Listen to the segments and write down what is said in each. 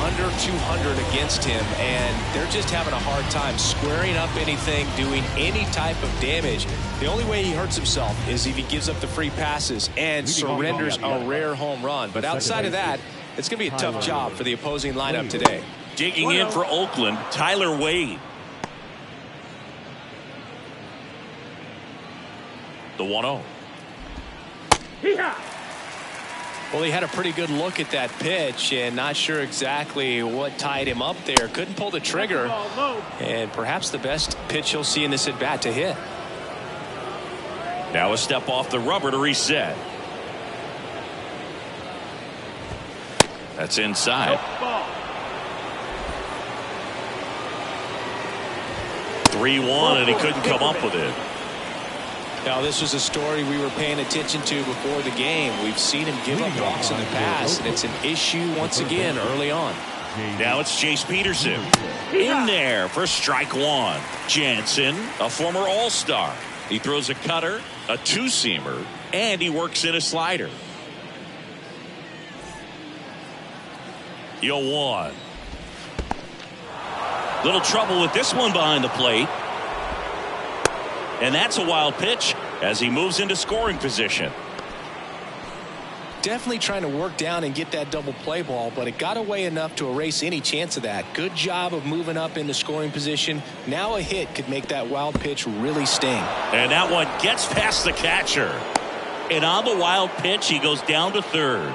under 200 against him, and they're just having a hard time squaring up anything, doing any type of damage. The only way he hurts himself is if he gives up the free passes and surrenders a rare home run. But outside of that, it's going to be a tough job for the opposing lineup today. Digging in for Oakland, Tyler Wade. The 1-0. Well, he had a pretty good look at that pitch and not sure exactly what tied him up there. Couldn't pull the trigger, and perhaps the best pitch he'll see in this at bat to hit. Now a step off the rubber to reset. That's inside. 3-1, and he couldn't come up with it. Now, this was a story we were paying attention to before the game. We've seen him give up walks in the past, and it's an issue once again early on. Now it's Chase Peterson in there for strike one. Jansen, a former All-Star. He throws a cutter, a two-seamer, and he works in a slider. 0-1. Little trouble with this one behind the plate. And that's a wild pitch as he moves into scoring position. Definitely trying to work down and get that double play ball, but it got away enough to erase any chance of that. Good job of moving up into scoring position. Now a hit could make that wild pitch really sting. And that one gets past the catcher. And on the wild pitch, he goes down to third.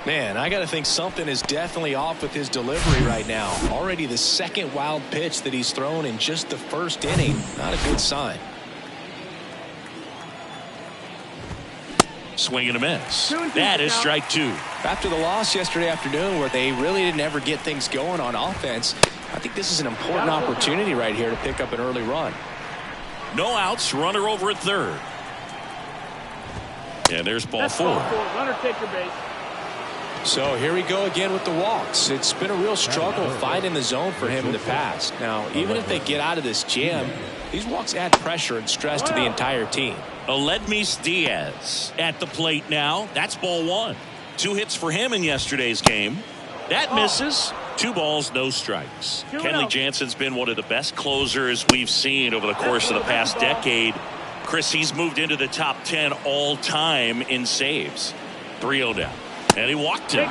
Man, I got to think something is definitely off with his delivery right now. Already the second wild pitch that he's thrown in just the first inning. Not a good sign. Swing and a miss. That is strike two. After the loss yesterday afternoon where they really didn't ever get things going on offense, I think this is an important opportunity right here to pick up an early run. No outs, runner over at third. And there's ball four. Runner take your base. So here we go again with the walks. It's been a real struggle finding the zone for him in the past. Now, even if they get out of this jam, these walks add pressure and stress to the entire team. Aledmys Diaz at the plate now. That's ball one. 2 hits for him in yesterday's game. That misses. 2 balls, no strikes. Kenley Jansen's been one of the best closers we've seen over the course of the past decade. Chris, he's moved into the top 10 all time in saves. 3-0 down. And he walked him.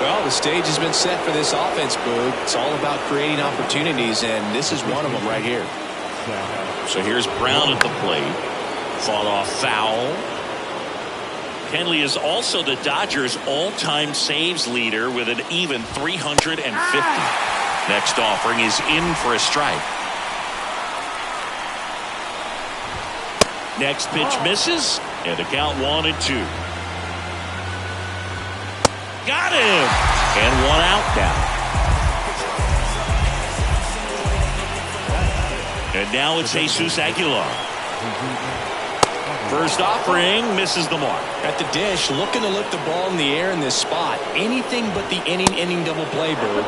Well, the stage has been set for this offense, Boog. It's all about creating opportunities, and this is one of them right here. So here's Brown at the plate. Fought off foul. Kenley is also the Dodgers' all-time saves leader with an even 350. Next offering is in for a strike. Next pitch misses, and the count 1-2. Got him! And 1 out now. And now it's Jesus Aguilar. First offering misses the mark. At the dish, looking to lift the ball in the air in this spot. Anything but the inning double play, Boo.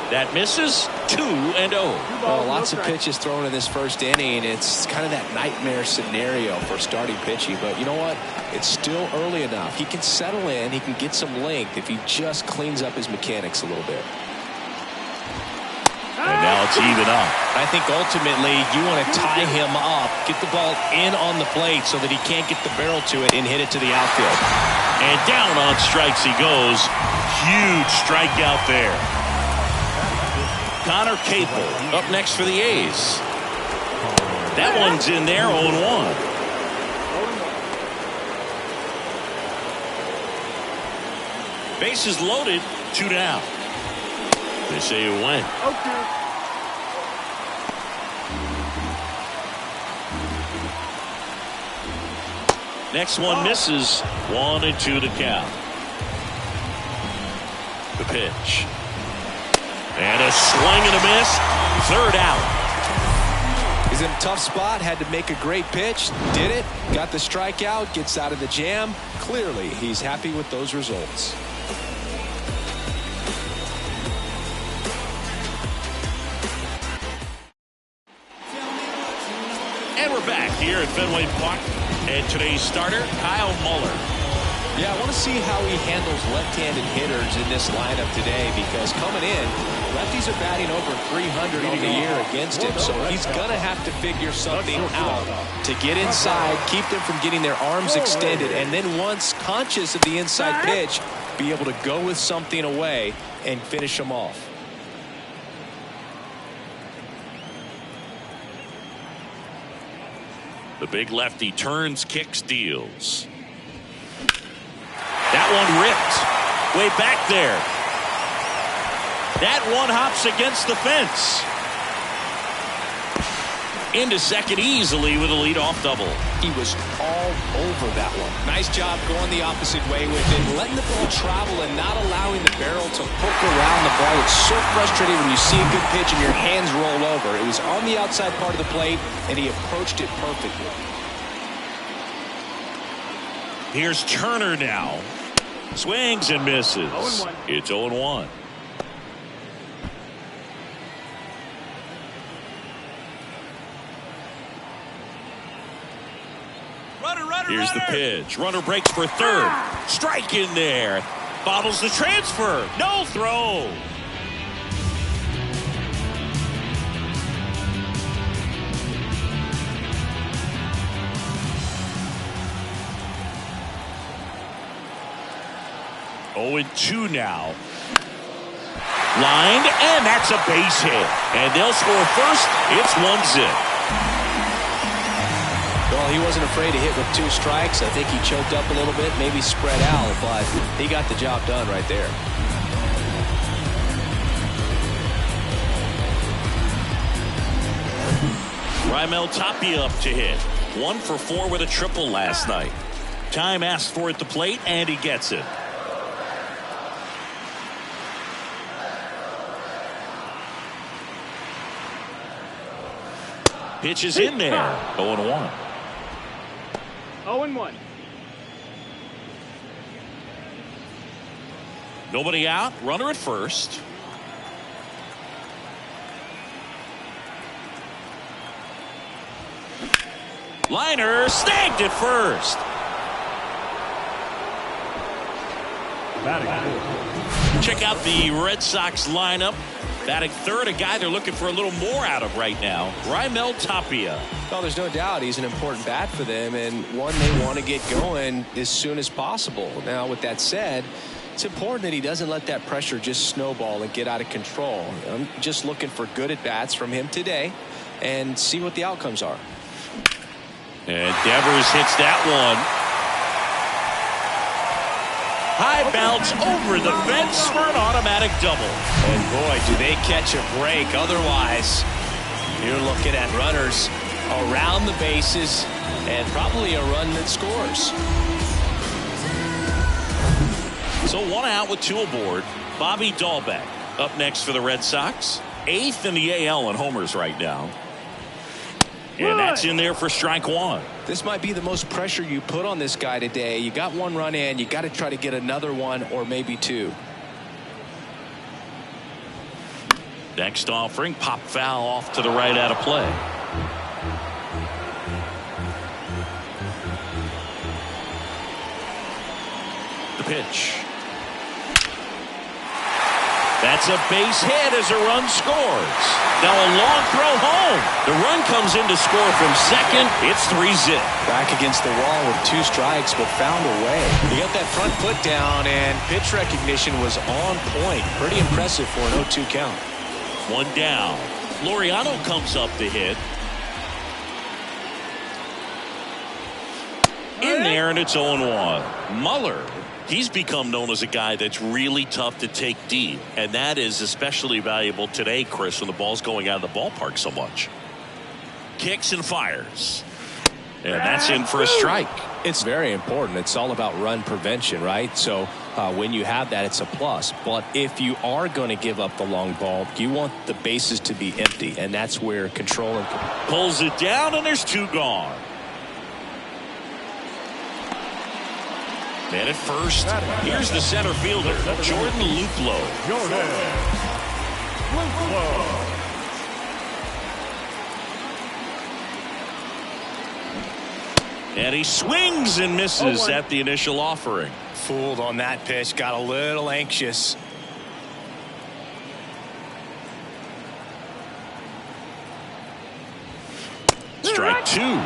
That misses. 2-0. Well, lots of pitches thrown in this first inning. It's kind of that nightmare scenario for starting pitching. But you know what? It's still early enough. He can settle in. He can get some length if he just cleans up his mechanics a little bit. And now it's even up. I think ultimately you want to tie him up, get the ball in on the plate so that he can't get the barrel to it and hit it to the outfield. And down on strikes he goes. Huge strikeout there. Connor Capel up next for the A's. That one's in there, 0-1. Bases loaded, 2 down. They say it went. Okay. Next one misses. 1-2 to count. The pitch. And a swing and a miss. 3rd out. He's in a tough spot. Had to make a great pitch. Did it. Got the strikeout. Gets out of the jam. Clearly, he's happy with those results. And we're back here at Fenway Park. And today's starter, Kyle Muller. Yeah, I want to see how he handles left-handed hitters in this lineup today, because coming in, lefties are batting over 300 a year against him, so he's going to have to figure something out to get inside, keep them from getting their arms extended, and then once conscious of the inside pitch, be able to go with something away and finish them off. The big lefty turns, kicks, deals. That one ripped. Way back there. That one hops against the fence. Into second easily with a leadoff double. He was all over that one. Nice job going the opposite way with it, letting the ball travel and not allowing the barrel to hook around the ball. It's so frustrating when you see a good pitch and your hands roll over. It was on the outside part of the plate, and he approached it perfectly. Here's Turner now. Swings and misses. It's 0-1. Here's the pitch. Runner breaks for third. Strike in there. Bobbles the transfer. No throw. Oh, 2 now. Lined, and that's a base hit. And they'll score first. It's 1-0. Well, he wasn't afraid to hit with 2 strikes. I think he choked up a little bit, maybe spread out, but he got the job done right there. Raimel Tapia up to hit. 1 for 4 with a triple last night. Time asked for at the plate, and he gets it. Pitch is in there. 0-1. 0-1. Nobody out. Runner at first. Liner snagged at first. Check out the Red Sox lineup. Batting third, a guy they're looking for a little more out of right now, Raimel Tapia. Well, there's no doubt he's an important bat for them, and one they want to get going as soon as possible. Now, with that said, it's important that he doesn't let that pressure just snowball and get out of control. I'm just looking for good at-bats from him today and see what the outcomes are. And Devers hits that one. High bounce over the fence for an automatic double. And boy, do they catch a break. Otherwise, you're looking at runners around the bases and probably a run that scores. So 1 out with 2 aboard. Bobby Dahlbeck up next for the Red Sox. 8th in the AL in homers right now. And that's in there for strike 1. This might be the most pressure you put on this guy today. You got 1 run in. You got to try to get another 1 or maybe 2. Next offering, pop foul off to the right out of play. The pitch. That's a base hit as a run scores. Now a long throw home. The run comes in to score from second. It's 3-0. Back against the wall with 2 strikes, but found a way. He got that front foot down, and pitch recognition was on point. Pretty impressive for an 0-2 count. 1 down. Laureano comes up to hit. In there, and it's 0-1. Muller. He's become known as a guy that's really tough to take deep, and that is especially valuable today, Chris, when the ball's going out of the ballpark so much. Kicks and fires. And that's in for a strike. It's very important. It's all about run prevention, right? So when you have that, it's a plus. But if you are going to give up the long ball, you want the bases to be empty, and that's where control and pulls it down, and there's 2 gone. Man at first. Here's the center fielder, Jordan Luplow. And he swings and misses at the initial offering. fooled on that pitch. Got a little anxious. Strike two.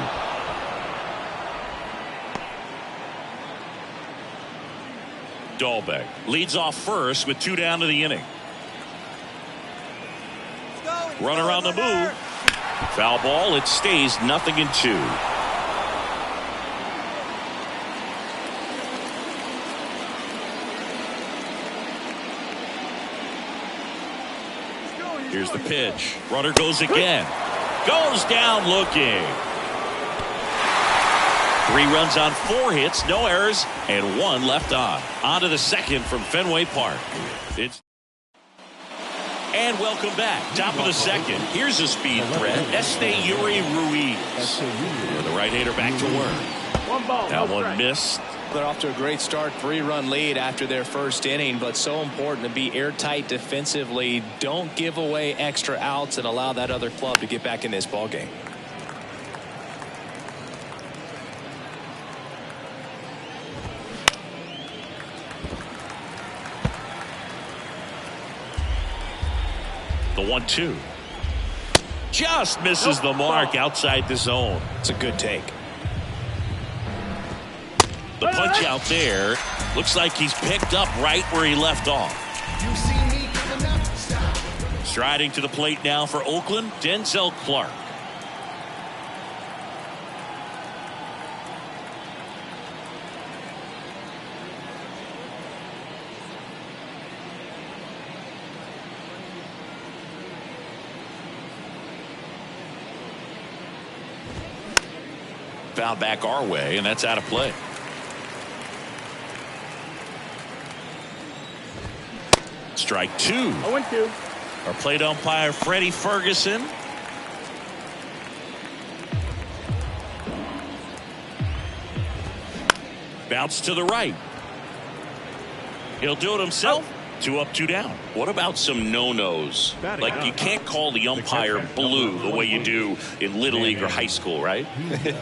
Dahlbeck leads off first with 2 down to the inning. Runner on the move. Foul ball. It stays 0-2. Here's the pitch. Runner goes again. Goes down looking. 3 runs on 4 hits, no errors, and 1 left on. On to the second from Fenway Park. And welcome back. Top of the second. Here's a speed threat. Esteury Ruiz. And the right-hander back to work. That one missed. They're off to a great start. 3-run lead after their first inning, but so important to be airtight defensively. Don't give away extra outs and allow that other club to get back in this ball game. The 1-2. Just misses the mark outside the zone. It's a good take. The punch out there. Looks like he's picked up right where he left off. Striding to the plate now for Oakland, Denzel Clark. Foul back our way, and that's out of play. Strike 2. 0-2. Our plate umpire, Freddie Ferguson. Bounce to the right. He'll do it himself. 2 up, 2 down. What about some no-nos? Like, you can't call the umpire blue the way you do in Little League or high school, right?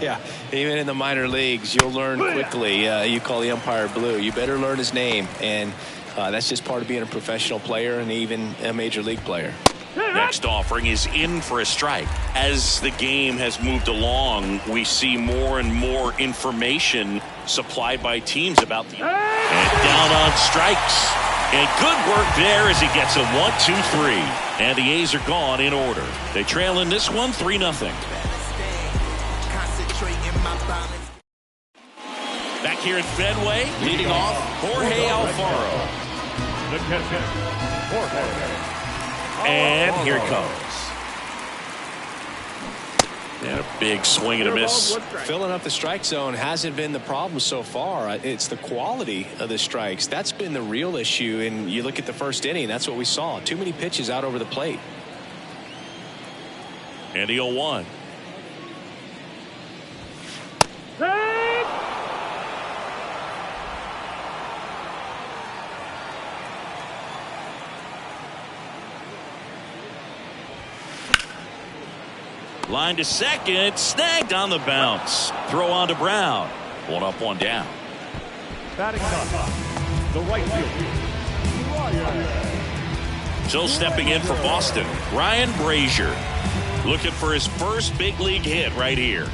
Yeah, even in the minor leagues, you'll learn quickly. You call the umpire blue. You better learn his name, and that's just part of being a professional player and even a major league player. Next offering is in for a strike. As the game has moved along, we see more and more information supplied by teams about the... And down on strikes. And good work there as he gets a 1-2-3. And the A's are gone in order. They trail in this one 3-0. Back here at Fenway, leading off, Jorge Alfaro. The catcher, Jorge. And here it comes. And a big swing and a miss. Filling up the strike zone hasn't been the problem so far. It's the quality of the strikes. That's been the real issue. And you look at the first inning, that's what we saw. Too many pitches out over the plate. And the 0-1. Line to second, snagged on the bounce. Throw on to Brown. 1 up, 1 down. Batting up, the right field. So stepping in for Boston, Ryan Brazier. Looking for his first big league hit right here.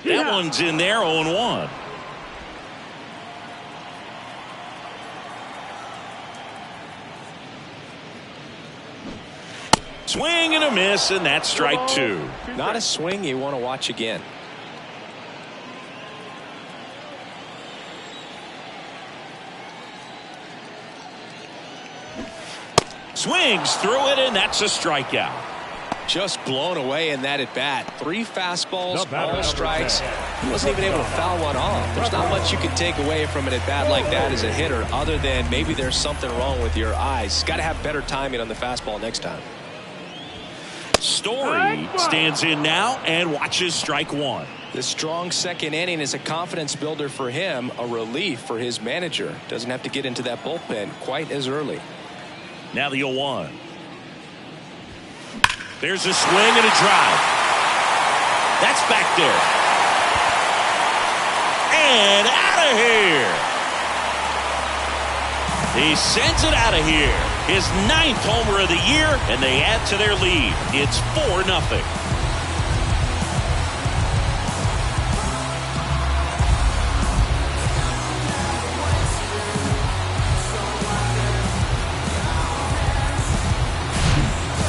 That one's in there, 0-1. Swing and a miss, and that's strike 2. Not a swing you want to watch again. Swings through it, and that's a strikeout. Just blown away in that at bat. 3 fastballs, all strikes. He wasn't even able to foul one off. There's not much you can take away from an at bat like that as a hitter, other than maybe there's something wrong with your eyes. Got to have better timing on the fastball next time. Story stands in now and watches strike 1. The strong second inning is a confidence builder for him, a relief for his manager. Doesn't have to get into that bullpen quite as early. Now the 0-1. There's a swing and a drive. That's back there. And out of here. He sends it out of here. His 9th homer of the year, and they add to their lead. It's 4-0.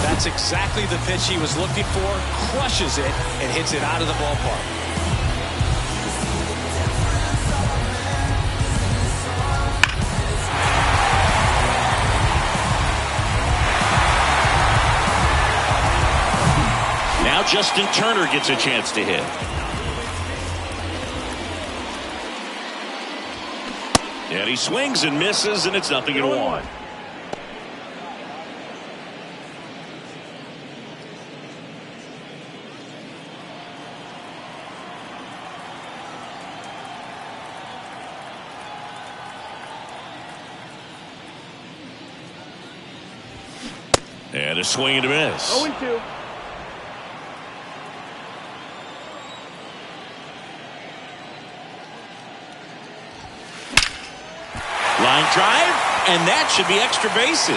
That's exactly the pitch he was looking for. Crushes it and hits it out of the ballpark. Now Justin Turner gets a chance to hit. And he swings and misses, and it's 0-1. And a swing and a miss. 0-2. Line drive, and that should be extra bases.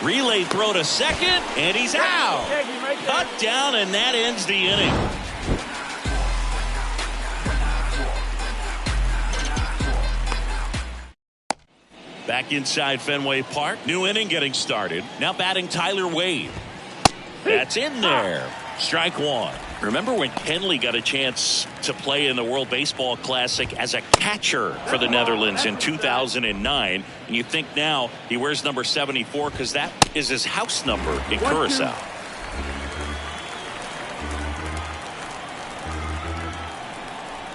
Relay throw to second, and he's out. Cut down, and that ends the inning. Back inside Fenway Park. New inning getting started. Now batting Tyler Wade. That's in there. Strike one. Remember when Kenley got a chance to play in the World Baseball Classic as a catcher for the Netherlands in 2009? And you think now he wears number 74 because that is his house number in Curacao.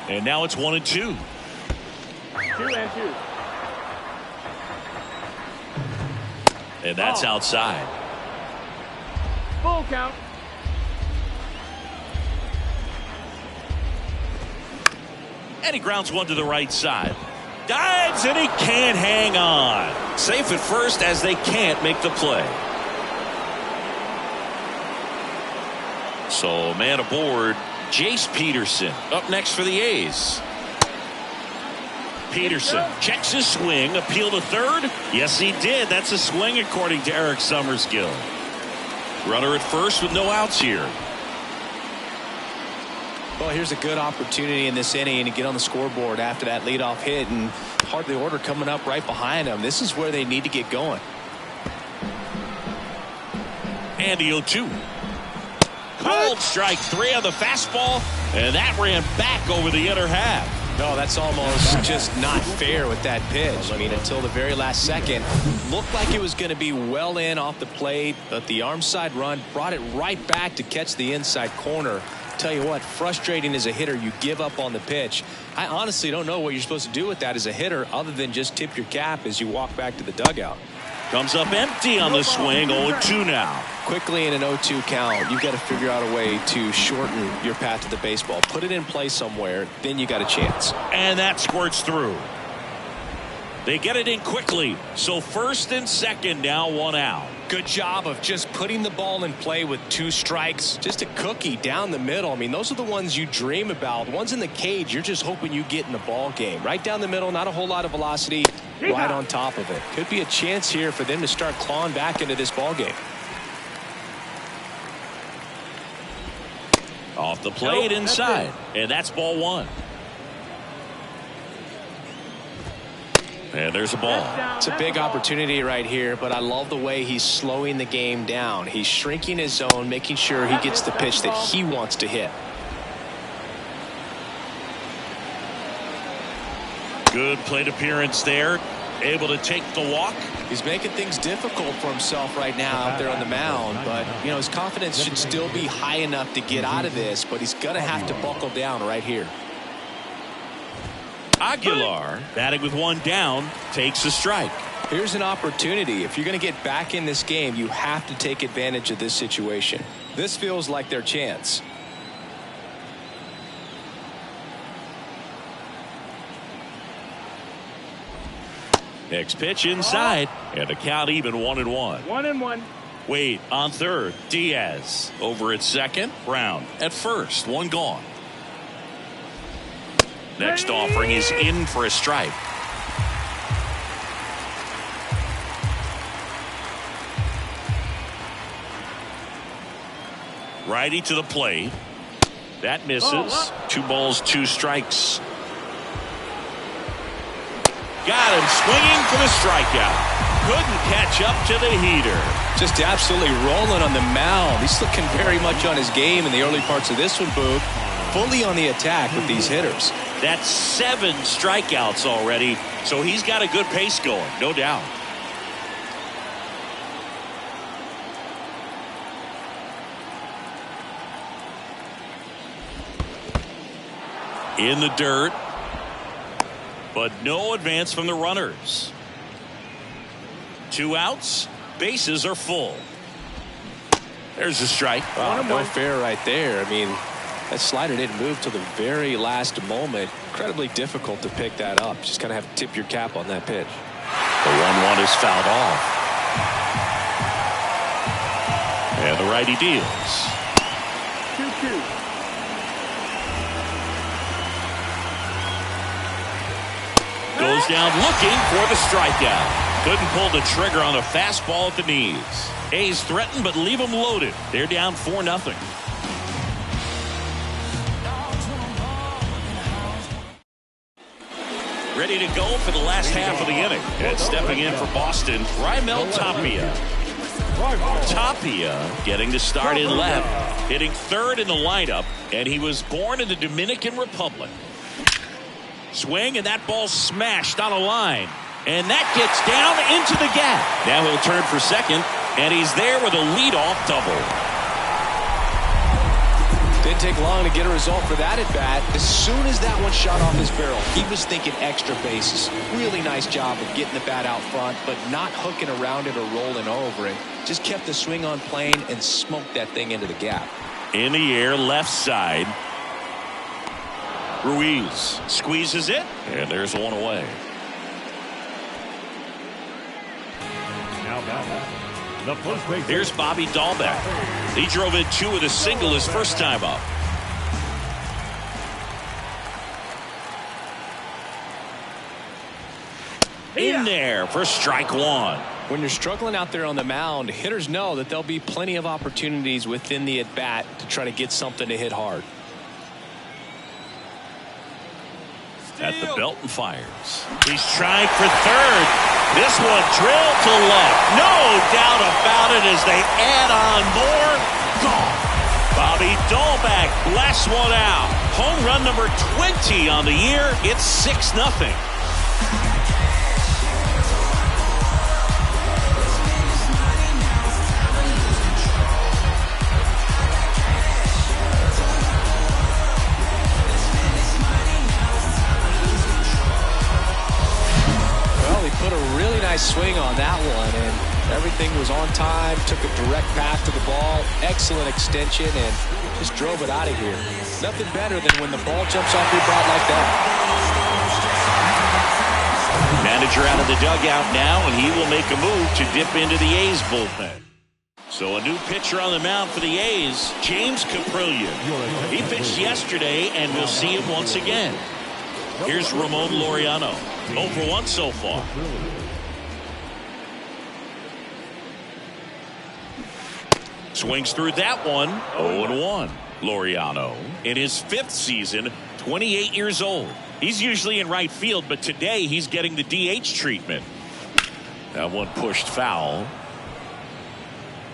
And now it's 1-2. 2-2. And that's outside. Full count. And he grounds one to the right side. Dives, and he can't hang on. Safe at first as they can't make the play. So man aboard, Jace Peterson up next for the A's. Peterson checks his swing, appeal to third. Yes, he did. That's a swing according to Eric Summerskill. Runner at first with no outs here. Well, here's a good opportunity in this inning to get on the scoreboard after that leadoff hit, and hardly order coming up right behind them. This is where they need to get going. And the 0-2. Cold strike 3 on the fastball, and that ran back over the inner half. No, that's almost just not fair with that pitch. I mean, until the very last second, looked like it was going to be well in off the plate, but the arm side run brought it right back to catch the inside corner. Tell you what, frustrating as a hitter, you give up on the pitch. I honestly don't know what you're supposed to do with that as a hitter other than just tip your cap as you walk back to the dugout. Comes up empty on the swing. 0-2 now. Quickly in an 0-2 count, you've got to figure out a way to shorten your path to the baseball. Put it in play somewhere, then you got a chance. And that squirts through. They get it in quickly. So first and second, now 1 out. Good job of just putting the ball in play with 2 strikes. Just a cookie down the middle. I mean, those are the ones you dream about. The ones in the cage, you're just hoping you get in the ball game. Right down the middle, not a whole lot of velocity, right on top of it. Could be a chance here for them to start clawing back into this ball game. Off the plate inside. And that's ball 1. And there's a ball. It's a big opportunity right here, but I love the way he's slowing the game down. He's shrinking his zone, making sure he gets the pitch that he wants to hit. Good plate appearance there. Able to take the walk. He's making things difficult for himself right now out there on the mound, but you know, his confidence should still be high enough to get out of this, but he's going to have to buckle down right here. Aguilar, batting with 1 down, takes a strike. Here's an opportunity. If you're going to get back in this game, you have to take advantage of this situation. This feels like their chance. Next pitch inside, and the count even 1-1. 1-1. Wade on third. Diaz over at second. Brown at first. One gone. Next offering is in for a strike. Righty to the plate. That misses. 2 balls, 2 strikes. Got him swinging for the strikeout. Couldn't catch up to the heater. Just absolutely rolling on the mound. He's looking very much on his game in the early parts of this one, Boog. Fully on the attack with these hitters. That's 7 strikeouts already, so he's got a good pace going, no doubt. In the dirt, but no advance from the runners. 2 outs, bases are full. There's a strike. Wow, no fair right there. I mean, that slider didn't move till the very last moment. Incredibly difficult to pick that up. Just kind of have to tip your cap on that pitch. The 1-1 is fouled off. And the righty deals. 2-2. Goes down looking for the strikeout. Couldn't pull the trigger on a fastball at the knees. A's threaten but leave them loaded. They're down 4-0. Ready to go for the last half of the inning. And stepping in for Boston, Raimel Tapia. Tapia getting the start in left, hitting third in the lineup, and he was born in the Dominican Republic. Swing, and that ball smashed on a line. And that gets down into the gap. Now he'll turn for second, and he's there with a leadoff double. Didn't take long to get a result for that at bat. As soon as that one shot off his barrel, he was thinking extra bases. Really nice job of getting the bat out front, but not hooking around it or rolling over it. Just kept the swing on plane and smoked that thing into the gap. In the air, left side. Ruiz squeezes it, and there's one away. Here's Bobby Dahlbeck. He drove in 2 with a single his first time up. In there for strike 1. When you're struggling out there on the mound, hitters know that there'll be plenty of opportunities within the at-bat to try to get something to hit hard. At the belt and fires. He's trying for third. This one drilled to left. No doubt about it as they add on more. Gone. Bobby Dahlbeck blasts one out. Home run number 20 on the year. It's 6-0. Put a really nice swing on that one, and everything was on time. Took a direct path to the ball, excellent extension, and just drove it out of here. Nothing better than when the ball jumps off your bat like that. Manager out of the dugout now, and he will make a move to dip into the A's bullpen. So a new pitcher on the mound for the A's, James Caprillion. He pitched yesterday, and we'll see him once again. Here's Ramon Laureano. 0 for 1 so far. Swings through that one. 0-1. Laureano in his 5th season, 28 years old. He's usually in right field, but today he's getting the DH treatment. That one pushed foul.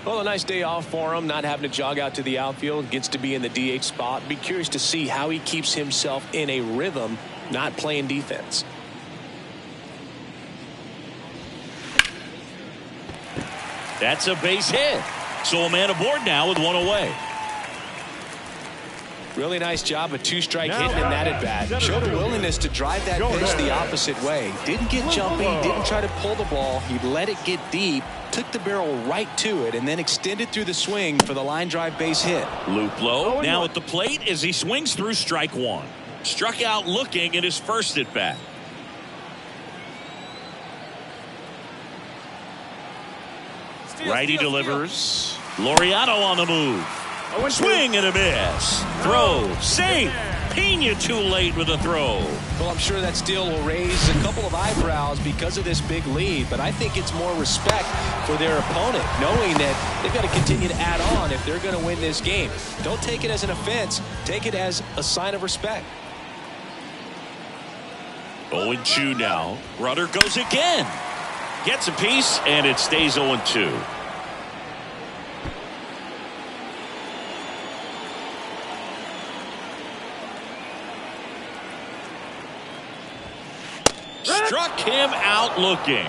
Well, a nice day off for him, not having to jog out to the outfield. Gets to be in the DH spot. Be curious to see how he keeps himself in a rhythm, not playing defense. That's a base hit. So a man aboard now with 1 away. Really nice job, a 2-strike hitting in that at bat. Showed a willingness to drive that pitch the opposite way. Didn't get jumpy, didn't try to pull the ball. He let it get deep, took the barrel right to it, and then extended through the swing for the line drive base hit. Loop low now at the plate as he swings through strike 1. Struck out looking in his first at bat. Righty delivers. Laureano on the move. Swing and a miss. Throw. Safe. Pena too late with a throw. Well, I'm sure that steal will raise a couple of eyebrows because of this big lead, but I think it's more respect for their opponent, knowing that they've got to continue to add on if they're going to win this game. Don't take it as an offense. Take it as a sign of respect. 0-2 now. Rudder goes again. Gets a piece, and it stays 0-2. Struck him out looking.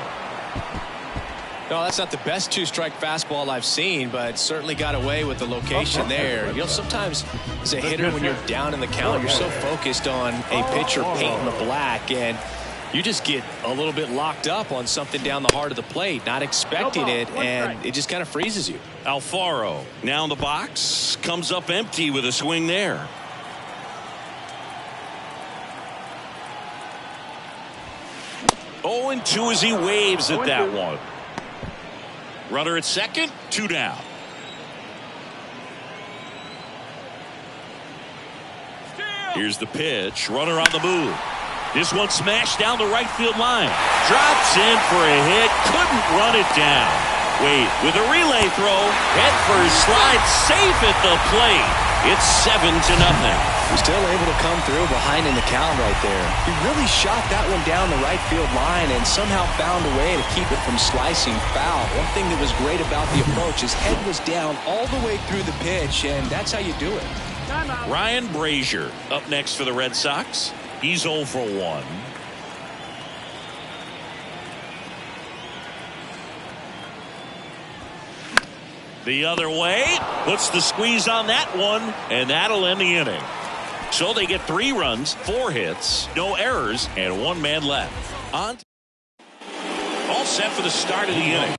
No, that's not the best two-strike fastball I've seen, but certainly got away with the location there. You know, sometimes as a hitter, when you're down in the count, you're so focused on a pitcher painting the black, and you just get a little bit locked up on something down the heart of the plate, not expecting it, and it just kind of freezes you. Alfaro now in the box, comes up empty with a swing there. Oh, and 2 as he waves at that one. Runner at second, 2 down. Here's the pitch. Runner on the move. This one smashed down the right field line. Drops in for a hit. Couldn't run it down. Wait, with a relay throw, head first slide, safe at the plate. It's 7-0. He's still able to come through behind in the count right there. He really shot that one down the right field line and somehow found a way to keep it from slicing foul. One thing that was great about the approach, his head was down all the way through the pitch, and that's how you do it. Ryan Brazier up next for the Red Sox. He's 0 for 1. The other way, puts the squeeze on that one, and that'll end the inning. So they get 3 runs, 4 hits, no errors, and 1 man left. On. All set for the start of the inning.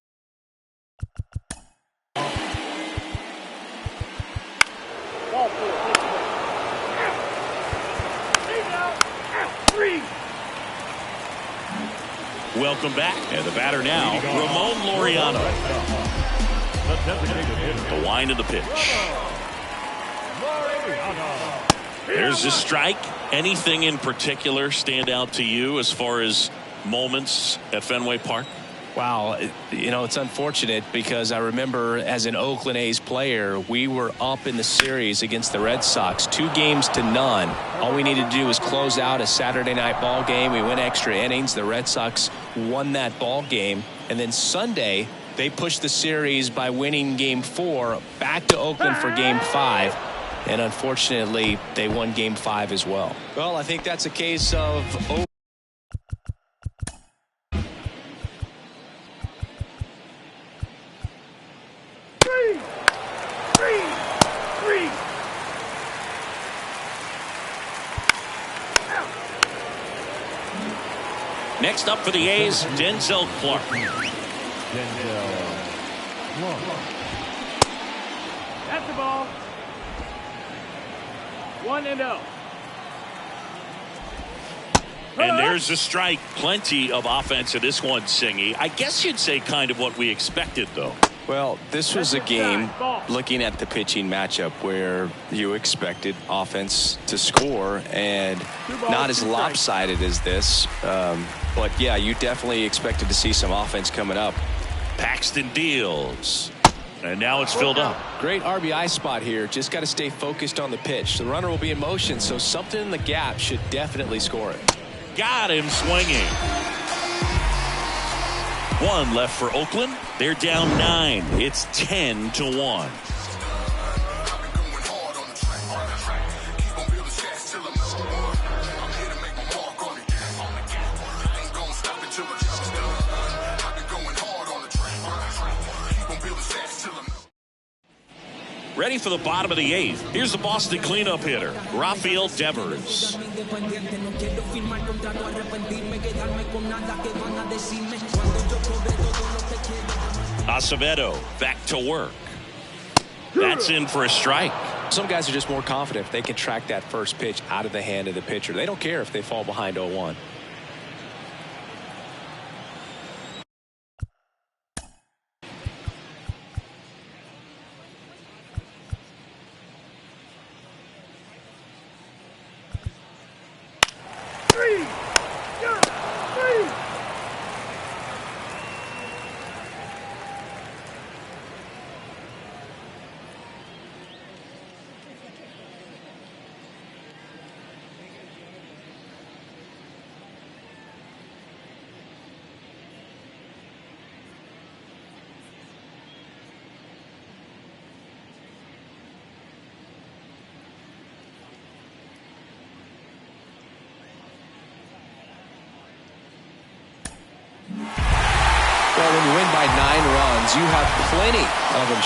Welcome back, and the batter now, Ramon Laureano. The wind of the pitch. There's a strike. Anything in particular stand out to you as far as moments at Fenway Park? Wow, you know, it's unfortunate because I remember as an Oakland A's player, we were up in the series against the Red Sox, 2-0. All we needed to do was close out a Saturday night ball game. We went extra innings. The Red Sox won that ball game. And then Sunday, they pushed the series by winning Game 4 back to Oakland for Game 5. And unfortunately, they won Game 5 as well. Well, I think that's a case of... Next up for the A's, Denzel Clark. That's the ball. 1-0. And there's the strike. Plenty of offense in this one, Singy. I guess you'd say kind of what we expected, though. Well, this was a game, looking at the pitching matchup, where you expected offense to score, and not as lopsided as this. But, yeah, you definitely expected to see some offense coming up. Paxton deals. And now it's filled up. Great RBI spot here. Just got to stay focused on the pitch. The runner will be in motion, so something in the gap should definitely score it. Got him swinging. 1 left for Oakland. They're down 9. It's 10-1. Ready for the bottom of the 8th. Here's the Boston cleanup hitter, Rafael Devers. Acevedo back to work. That's in for a strike. Some guys are just more confident if they can track that first pitch out of the hand of the pitcher. They don't care if they fall behind 0-1. 9 runs, you have plenty of insurance.